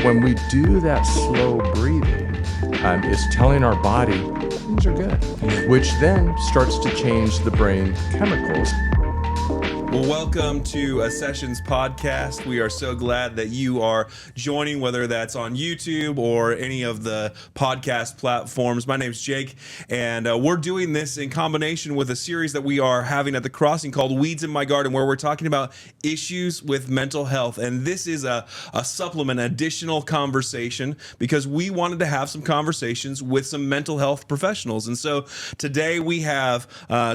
when we do that slow breathing, it's telling our body things are good, which then starts to change the brain chemicals. Well, welcome to a Sessions podcast. We are so glad that you are joining, whether that's on YouTube or any of the podcast platforms. My name's Jake, and we're doing this in combination with a series that we are having at the Crossing called Weeds in My Garden, where we're talking about issues with mental health. And this is a supplement, additional conversation, because we wanted to have some conversations with some mental health professionals. And so today we have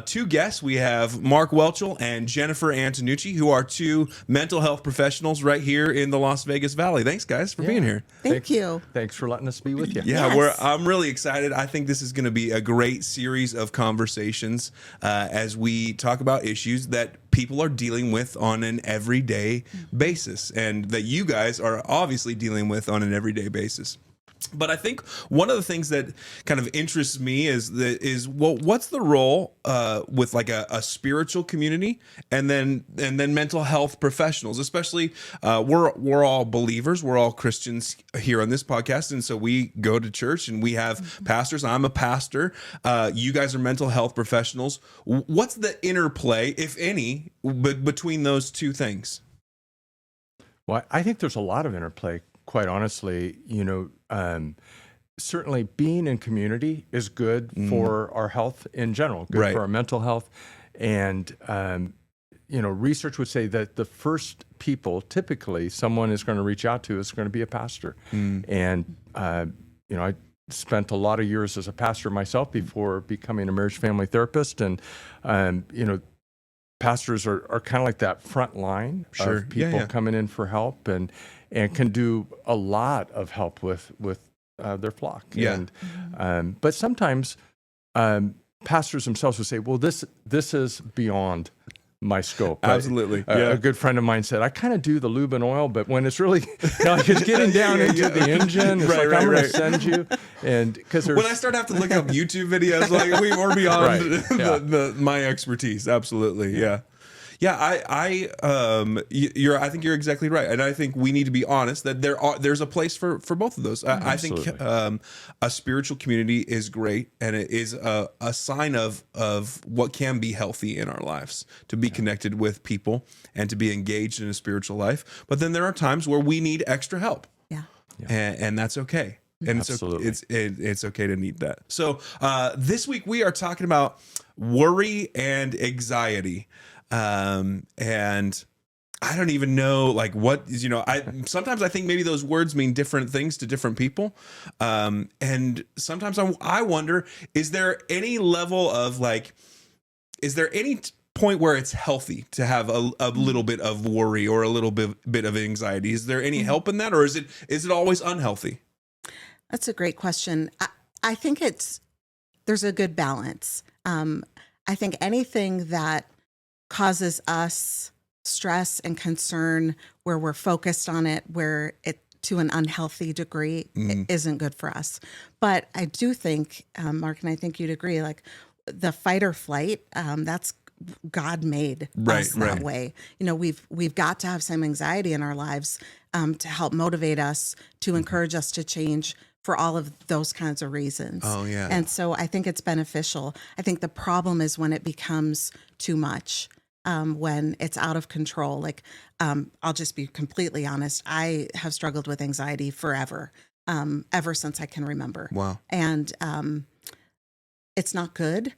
two guests. We have Mark Whelchel and Jennifer Antonucci, who are two mental health professionals right here in the Las Vegas Valley. Thanks, guys, for being here. Thank you. Thanks for letting us be with you. Yeah, Yes. I'm really excited. I think this is going to be a great series of conversations as we talk about issues that people are dealing with on an everyday basis, and that you guys are obviously dealing with on an everyday basis. But I think one of the things that kind of interests me is what's the role with like a spiritual community and then mental health professionals, especially we're all believers, we're all Christians here on this podcast, and so we go to church and we have pastors. I'm a pastor. You guys are mental health professionals. What's the interplay, if any, between those two things? Well, I think there's a lot of interplay, quite honestly. Certainly being in community is good for our health in general, good for our mental health. And, research would say that the first people typically someone is going to reach out to is going to be a pastor. And, I spent a lot of years as a pastor myself before becoming a marriage family therapist. And, pastors are kind of like that front line of people coming in for help and can do a lot of help with their flock. And but sometimes pastors themselves would say, well, this is beyond my scope. Absolutely. A good friend of mine said, I kind of do the lube and oil, but when it's really it's getting down into the engine, it's I'm going to send you. And because when I start to have to look up YouTube videos, like we're beyond my expertise. Absolutely. Yeah. Yeah, I think you're exactly right, and I think we need to be honest that there's a place for both of those. I think a spiritual community is great, and it is a sign of what can be healthy in our lives, to be connected with people and to be engaged in a spiritual life. But then there are times where we need extra help, and that's okay. And it's okay to need that. So this week we are talking about worry and anxiety. And I don't even know sometimes I think maybe those words mean different things to different people. And sometimes I wonder, is there any level of is there any point where it's healthy to have a little bit of worry or a little bit of anxiety? Is there any help in that, or is it always unhealthy? That's a great question. I think there's a good balance. I think anything that causes us stress and concern where we're focused on it, where it to an unhealthy degree, it isn't good for us. But I do think, Mark, and I think you'd agree, like the fight or flight, that's God made us that way. We've got to have some anxiety in our lives to help motivate us, to encourage us to change for all of those kinds of reasons. Oh, yeah. And so I think it's beneficial. I think the problem is when it becomes too much. When it's out of control. I'll just be completely honest. I have struggled with anxiety forever, ever since I can remember. Wow. And it's not good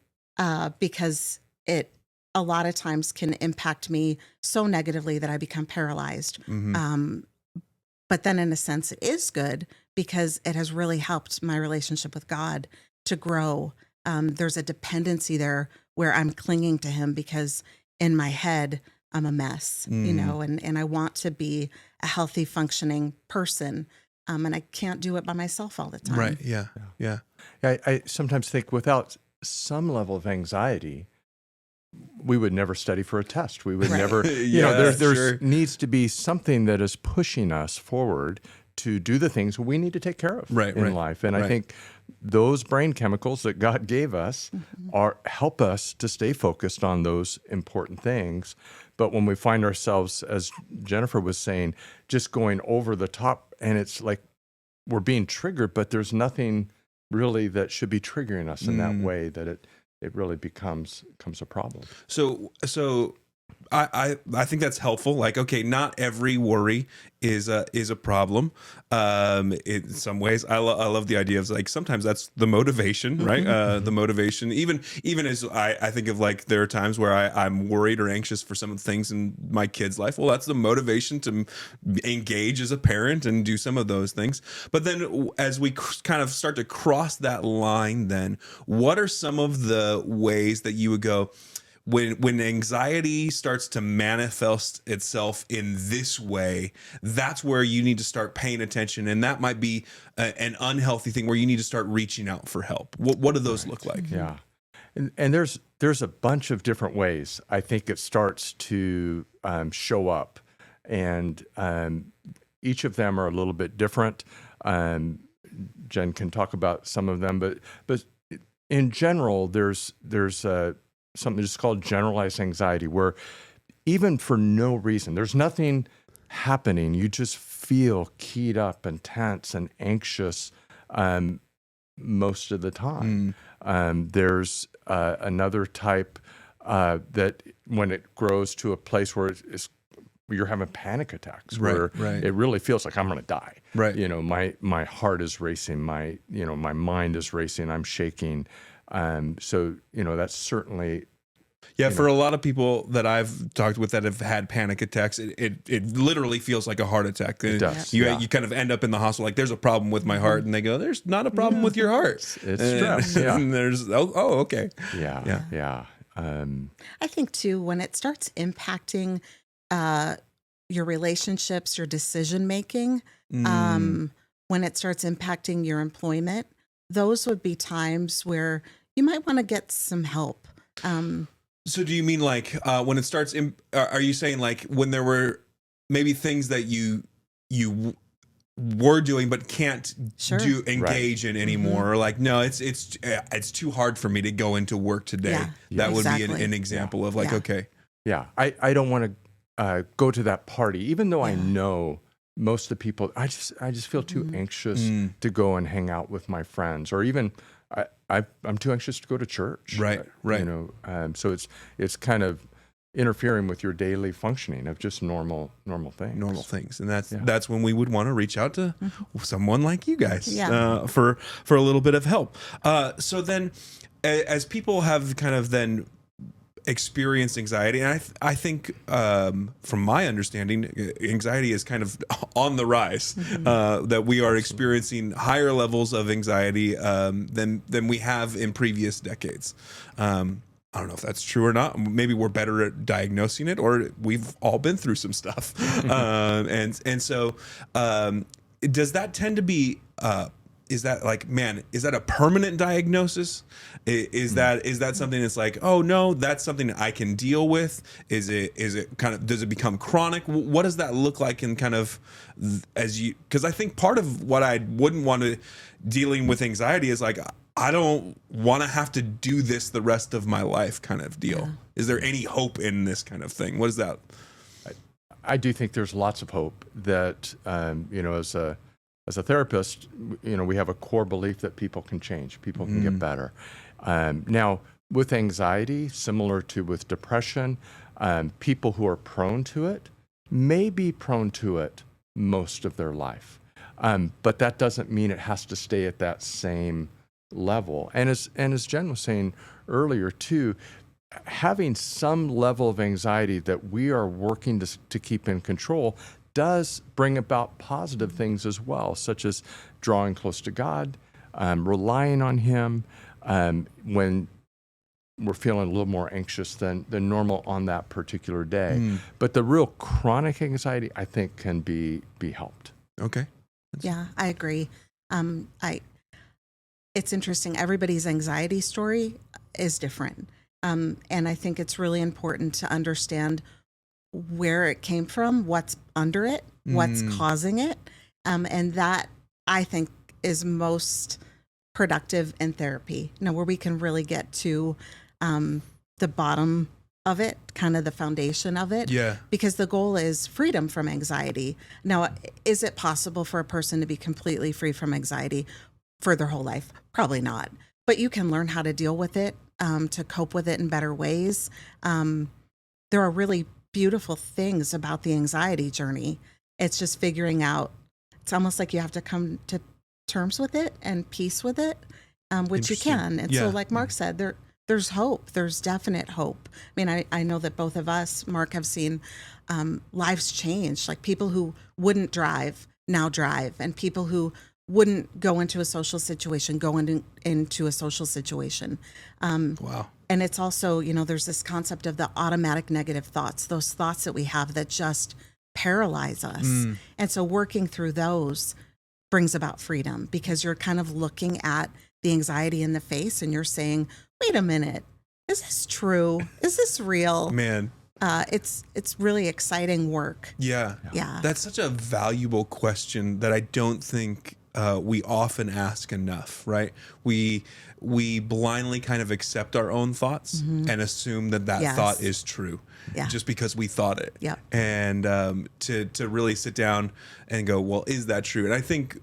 because it a lot of times can impact me so negatively that I become paralyzed. But then in a sense, it is good because it has really helped my relationship with God to grow. There's a dependency there where I'm clinging to him because in my head, I'm a mess, and I want to be a healthy, functioning person. And I can't do it by myself all the time. Right. Yeah. Yeah. I sometimes think without some level of anxiety, we would never study for a test. We would never, there needs to be something that is pushing us forward to do the things we need to take care of in life. And I think those brain chemicals that God gave us help us to stay focused on those important things, But when we find ourselves, as Jennifer was saying, just going over the top, and it's like we're being triggered, but there's nothing really that should be triggering us in that way, that it really becomes a problem. So I think that's helpful. Like, okay, not every worry is a problem. In some ways, I love the idea of like sometimes that's the motivation, right? The motivation, even as I think of like there are times where I'm worried or anxious for some of the things in my kid's life. Well, that's the motivation to engage as a parent and do some of those things. But then as we kind of start to cross that line, then what are some of the ways that you would go, when anxiety starts to manifest itself in this way, that's where you need to start paying attention, and that might be an unhealthy thing where you need to start reaching out for help. What do those look like? Yeah, and there's a bunch of different ways I think it starts to show up, and each of them are a little bit different. Jen can talk about some of them, but in general, there's something just called generalized anxiety, where even for no reason, there's nothing happening, you just feel keyed up and tense and anxious most of the time. There's another type that when it grows to a place where you're having panic attacks, where it really feels like I'm going to die. Right. My heart is racing, my mind is racing, I'm shaking. So, that's certainly. Yeah, for a lot of people that I've talked with that have had panic attacks, it literally feels like a heart attack. It does. You kind of end up in the hospital like, there's a problem with my heart, and they go, there's not a problem with your heart. It's stress. Yeah. And there's okay. Yeah. I think too, when it starts impacting your relationships, your decision making, when it starts impacting your employment, those would be times where you might want to get some help. So do you mean like when it starts, are you saying like when there were maybe things that you were doing but can't engage in anymore, or like, no, it's too hard for me to go into work today? That would be an example of like, okay. Yeah, I don't want to go to that party, even though I know most of the people. I just feel too anxious to go and hang out with my friends, or even I'm too anxious to go to church. Right. So it's kind of interfering with your daily functioning of just normal things. And that's when we would want to reach out to someone like you guys for a little bit of help. So then, as people have kind of then experienced anxiety, and I think from my understanding, anxiety is kind of on the rise, that we are experiencing higher levels of anxiety than we have in previous decades. I don't know if that's true or not. Maybe we're better at diagnosing it, or we've all been through some stuff. And so does that tend to be is that like, man, is that a permanent diagnosis? Is that something that's like, oh no, that's something I can deal with? Is it kind of, does it become chronic? What does that look like in kind of because I think part of what I wouldn't want to dealing with anxiety is like, I don't want to have to do this the rest of my life kind of deal. Yeah. Is there any hope in this kind of thing? What is that? I do think there's lots of hope that, as a therapist, we have a core belief that people can change, people can get better. Now, with anxiety, similar to with depression, people who are prone to it may be prone to it most of their life. But that doesn't mean it has to stay at that same level. And as Jen was saying earlier too, having some level of anxiety that we are working to keep in control does bring about positive things as well, such as drawing close to God, relying on Him when we're feeling a little more anxious than normal on that particular day. But the real chronic anxiety, I think, can be helped. Okay. Yeah, I agree. It's interesting. Everybody's anxiety story is different. And I think it's really important to understand where it came from, what's under it, what's causing it. And that, I think, is most productive in therapy, where we can really get to the bottom of it, kind of the foundation of it. Yeah. Because the goal is freedom from anxiety. Now, is it possible for a person to be completely free from anxiety for their whole life? Probably not. But you can learn how to deal with it, to cope with it in better ways. There are really beautiful things about the anxiety journey. It's just figuring out, it's almost like you have to come to terms with it and peace with it, which you can. And so like Mark said, there's hope. There's definite hope. I mean, I know that both of us, Mark, have seen lives change. Like people who wouldn't drive now drive, and people who wouldn't go into a social situation go into a social situation. Wow. And it's also, there's this concept of the automatic negative thoughts, those thoughts that we have that just paralyze us. And so working through those brings about freedom, because you're kind of looking at the anxiety in the face and you're saying, wait a minute, is this true? Is this real? Man. It's really exciting work. Yeah. Yeah. That's such a valuable question that I don't think we often ask enough, right? We blindly kind of accept our own thoughts and assume that thought is true, just because we thought it. Yeah. And to really sit down and go, well, is that true? And I think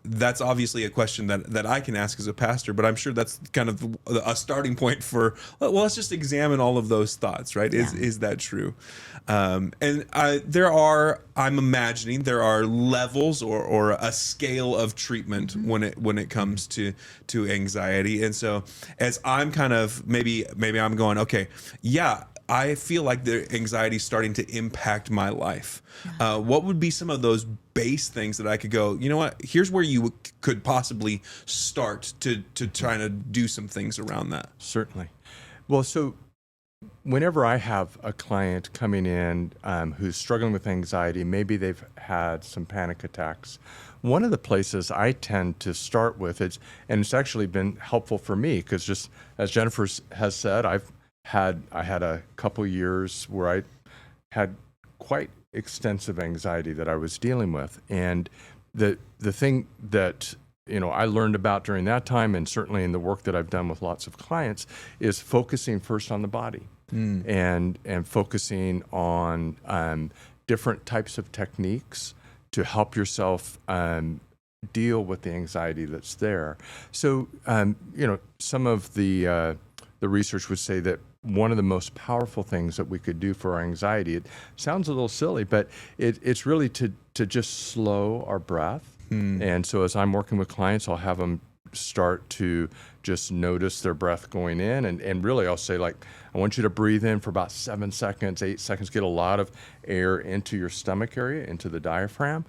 that's obviously a question that I can ask as a pastor, but I'm sure that's kind of a starting point for, well, let's just examine all of those thoughts, right? Is that true? I'm imagining there are levels or a scale of treatment when it comes to anxiety. And so as I'm kind of, maybe I'm going, okay, I feel like the anxiety is starting to impact my life. What would be some of those base things that I could go, you know what, here's where you could possibly start to try to do some things around that? Certainly. Well, so whenever I have a client coming in who's struggling with anxiety, maybe they've had some panic attacks, one of the places I tend to start with is, and it's actually been helpful for me, because just as Jennifer has said, I had a couple years where I had quite extensive anxiety that I was dealing with. And the thing that I learned about during that time, and certainly in the work that I've done with lots of clients, is focusing first on the body and focusing on different types of techniques to help yourself deal with the anxiety that's there. So, some of the research would say that one of the most powerful things that we could do for our anxiety, it sounds a little silly, but it's really to just slow our breath. And so as I'm working with clients, I'll have them start to just notice their breath going in. And really I'll say, like, I want you to breathe in for about 7 seconds, 8 seconds, get a lot of air into your stomach area, into the diaphragm,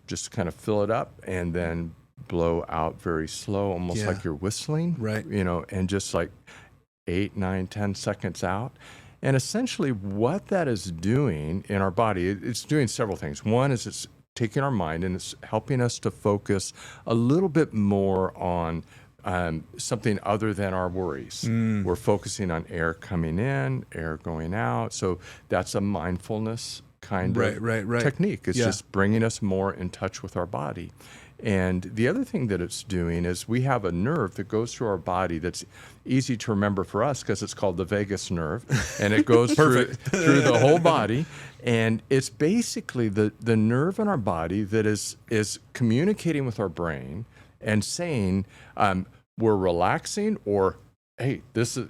just kind of fill it up, and then blow out very slow, almost like you're whistling, right? And just like 8, 9, 10 seconds out. And essentially what that is doing in our body, it's doing several things. One is it's taking our mind and it's helping us to focus a little bit more on something other than our worries. We're focusing on air coming in, air going out. So that's a mindfulness kind of technique. It's just bringing us more in touch with our body. And the other thing that it's doing is we have a nerve that goes through our body that's easy to remember for us because it's called the vagus nerve, and it goes through the whole body. And it's basically the nerve in our body that is communicating with our brain and saying, we're relaxing, or hey, this is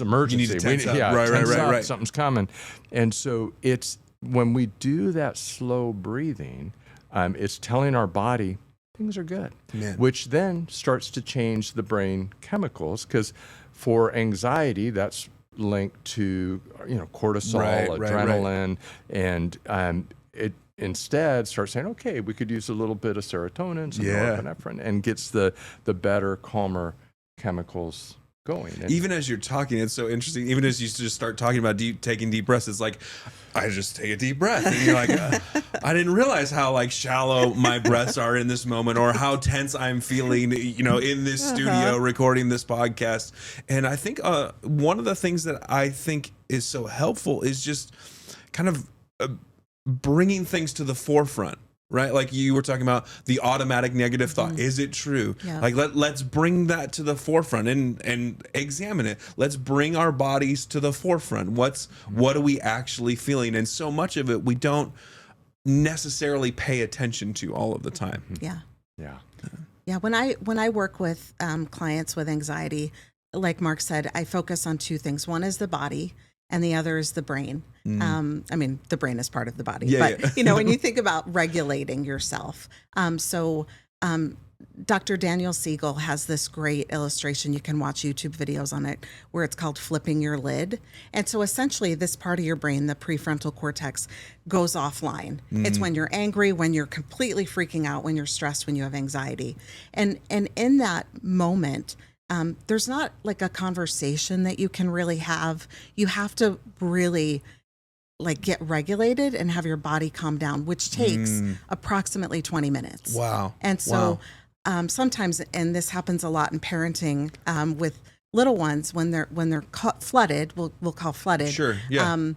emergency. You need to tense up. Tense up, right. Something's coming. And so it's when we do that slow breathing, it's telling our body things are good, which then starts to change the brain chemicals, because for anxiety, that's linked to cortisol, adrenaline, and it instead starts saying, okay, we could use a little bit of serotonin, some norepinephrine, and gets the better, calmer chemicals going. And even as you're talking, it's so interesting. Even as you just start talking about taking deep breaths, it's like, I just take a deep breath. And you're like, I didn't realize how like shallow my breaths are in this moment, or how tense I'm feeling, in this studio recording this podcast. And I think one of the things that I think is so helpful is just kind of bringing things to the forefront. right? Like you were talking about the automatic negative thought. Is it true? Yeah. Like let's bring that to the forefront and examine it. Let's bring our bodies to the forefront. What are we actually feeling? And so much of it we don't necessarily pay attention to all of the time. Yeah. Yeah. Yeah. When I work with clients with anxiety, like Mark said, I focus on two things. One is the body, and the other is the brain. I mean, the brain is part of the body, but you know, when you think about regulating yourself, Dr. Daniel Siegel has this great illustration. You can watch YouTube videos on it where it's called flipping your lid. And so essentially this part of your brain, the prefrontal cortex, goes offline. It's when you're angry, when you're completely freaking out, when you're stressed, when you have anxiety. And in that moment, there's not like a conversation that you can really have. You have to really like get regulated and have your body calm down, which takes approximately 20 minutes. Wow. And so sometimes, and this happens a lot in parenting with little ones when they're flooded, we'll call flooded. Sure. Yeah.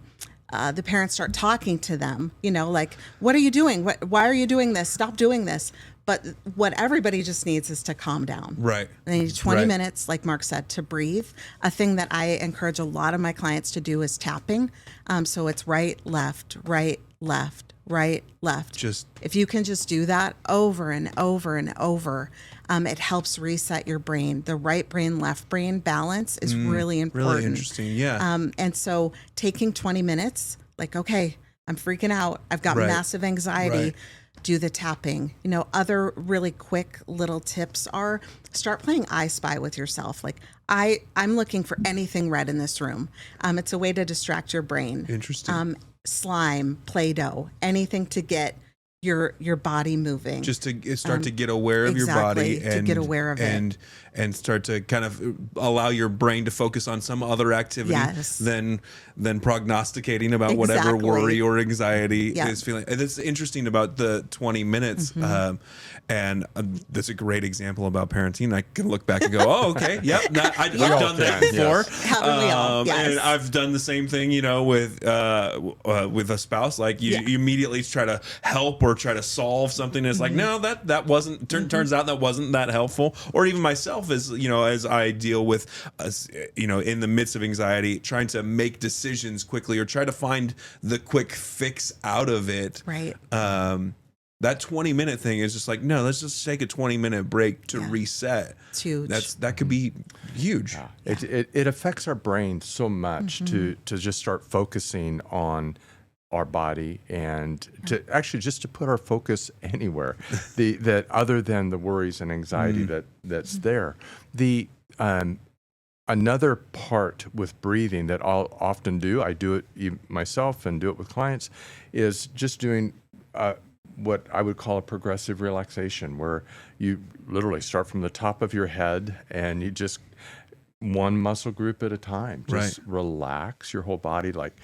The parents start talking to them, you know, like, what are you doing? Why are you doing this? Stop doing this. But what everybody just needs is to calm down. Right. They need 20 Right. minutes, like Mark said, to breathe. A thing that I encourage a lot of my clients to do is tapping. So it's right, left, right, left, right, left. Just If you can just do that over and over and over, it helps reset your brain. The right brain, left brain balance is really important. really interesting. Yeah. And so taking 20 minutes, like, okay, I'm freaking out. I've got Right. massive anxiety. Right. Do the tapping. You know, other really quick little tips are start playing I Spy with yourself. Like I'm looking for anything red in this room. It's a way to distract your brain. Interesting. Slime, Play-Doh, anything to get your body moving. Just to start to get aware of your exactly, body to and get aware of it. and start to kind of allow your brain to focus on some other activity Yes. than prognosticating about whatever Exactly. worry or anxiety Yeah. is feeling. And it's interesting about the 20 minutes. And that's a great example about parenting. I can look back and go, oh, okay. Yep. I've done that can, before. yes. Haven't we all? Yes. And I've done the same thing, you know, with a spouse. Like you immediately try to help or try to solve something. It's like, no, that wasn't, turns out that wasn't that helpful. Or even myself as, you know, as I deal with, you know, in the midst of anxiety, trying to make decisions quickly or try to find the quick fix out of it. Right. That 20-minute thing is just like, no, let's just take a 20-minute break to reset. It's huge. That could be huge. It affects our brain so much to just start focusing on our body and to actually just to put our focus anywhere that other than the worries and anxiety that's there. The another part with breathing that I'll often do, I do it myself and do it with clients, is just doing what I would call a progressive relaxation, where you literally start from the top of your head and you just one muscle group at a time, just relax your whole body. Like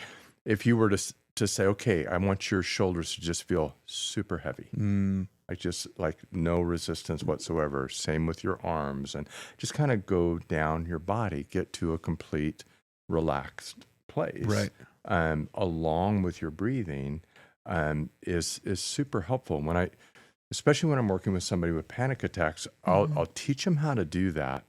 if you were to say, okay, I want your shoulders to just feel super heavy. Like just like no resistance whatsoever. Same with your arms, and just kind of go down your body, get to a complete relaxed place. Right. Along with your breathing is super helpful. Especially when I'm working with somebody with panic attacks, I'll teach them how to do that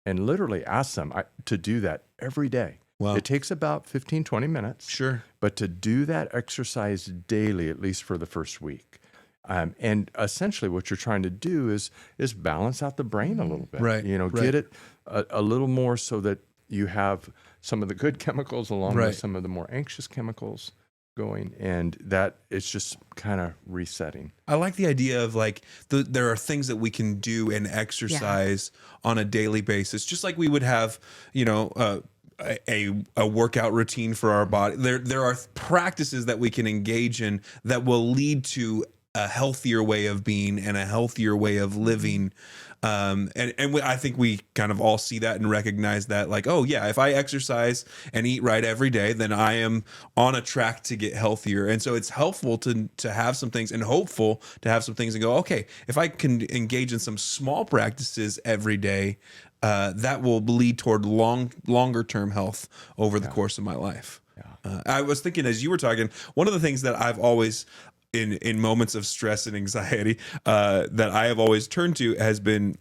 and literally ask them to do that every day. Wow. It takes about 15, 20 minutes. Sure. But to do that exercise daily, at least for the first week. And essentially what you're trying to do is balance out the brain a little bit. Right. You know, get it a little more so that you have some of the good chemicals along with some of the more anxious chemicals going, and that it's just kind of resetting. I like the idea of like there are things that we can do and exercise on a daily basis, just like we would have, you know, a workout routine for our body. There are practices that we can engage in that will lead to a healthier way of being and a healthier way of living. And I think we kind of all see that and recognize that, like, oh yeah, if I exercise and eat right every day, then I am on a track to get healthier. And so it's helpful to have some things and hopeful to have some things and go, okay, if I can engage in some small practices every day, that will lead toward longer term health over the course of my life. I was thinking as you were talking, one of the things that I've always in moments of stress and anxiety that I have always turned to has been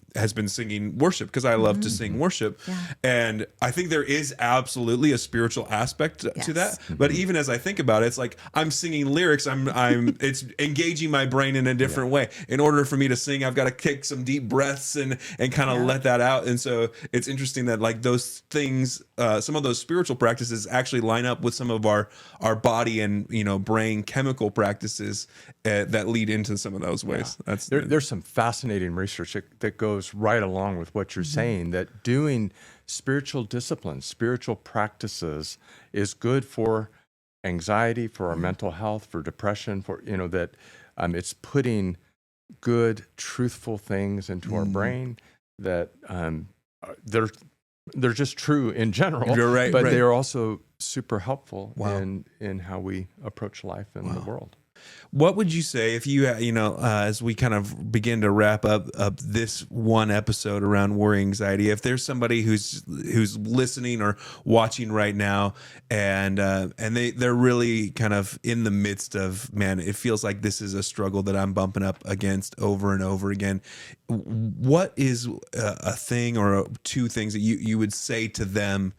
singing worship, because I love to sing worship. And I think there is absolutely a spiritual aspect to that. But even as I think about it, it's like I'm singing lyrics. It's engaging my brain in a different way. In order for me to sing, I've got to take some deep breaths and kind of let that out. And so it's interesting that like those things, some of those spiritual practices actually line up with some of our body and brain chemical practices that lead into some of those ways. There's some fascinating research that goes right along with what you're saying, that doing spiritual disciplines, spiritual practices is good for anxiety, for our mental health, for depression, for that it's putting good, truthful things into our brain that they're just true in general. You're right, but they're also super helpful in how we approach life in the world. What would you say if you, as we kind of begin to wrap up this one episode around worry, anxiety, if there's somebody who's listening or watching right now and they're really kind of in the midst of, man, it feels like this is a struggle that I'm bumping up against over and over again. What is a thing or two things that you would say to them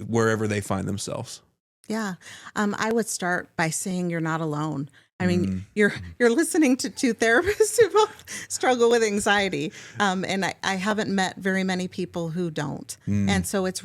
wherever they find themselves? Yeah. I would start by saying you're not alone. I mean, you're listening to two therapists who both struggle with anxiety. And I haven't met very many people who don't. And so it's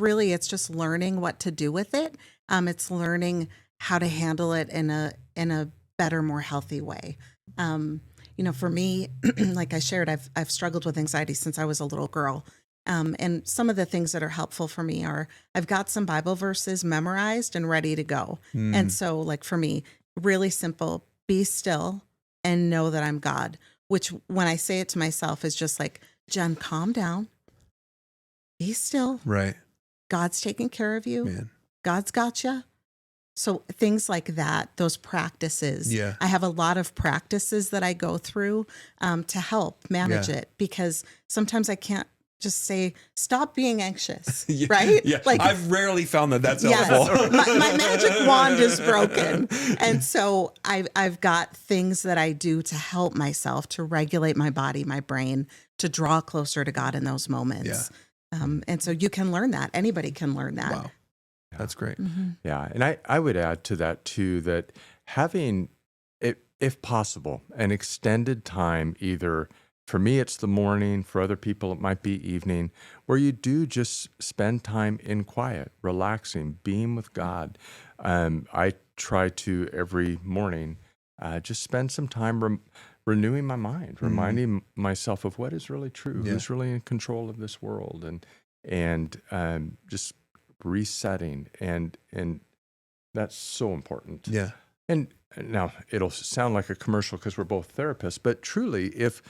just learning what to do with it. It's learning how to handle it in a better, more healthy way. For me, like I shared, I've struggled with anxiety since I was a little girl. And some of the things that are helpful for me are I've got some Bible verses memorized and ready to go. And so like for me, really simple, be still and know that I'm God, which when I say it to myself is just like, Jen, calm down, be still. Right. God's taking care of you. Man. God's got you. So things like that, those practices. Yeah. I have a lot of practices that I go through to help manage it, because sometimes I can't just say, stop being anxious, right? Yeah, like I've rarely found that's helpful. my magic wand is broken. And so I've got things that I do to help myself, to regulate my body, my brain, to draw closer to God in those moments. And so you can learn that. Anybody can learn that. Wow. That's great. Yeah. And I would add to that too, that having, if possible, an extended time, either for me, it's the morning. For other people, it might be evening, where you do just spend time in quiet, relaxing, being with God. I try to every morning just spend some time renewing my mind, reminding myself of what is really true, who's really in control of this world, and just resetting. And that's so important. Yeah. And now it'll sound like a commercial because we're both therapists, but truly, if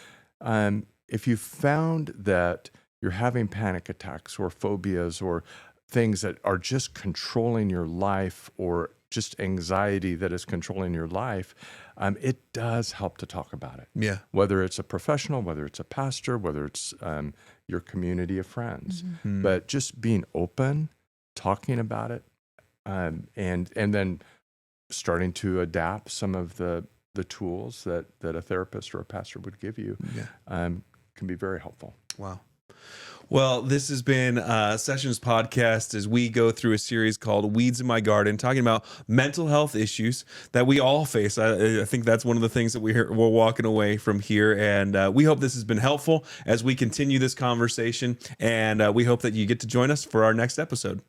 you found that you're having panic attacks or phobias or things that are just controlling your life, or just anxiety that is controlling your life, it does help to talk about it. Yeah. Whether it's a professional, whether it's a pastor, whether it's your community of friends, but just being open, talking about it, and then starting to adapt some of the tools that a therapist or a pastor would give you can be very helpful. Wow. Well, this has been Sessions Podcast as we go through a series called Weeds in My Garden, talking about mental health issues that we all face. I think that's one of the things that we're walking away from here. And we hope this has been helpful as we continue this conversation. And we hope that you get to join us for our next episode.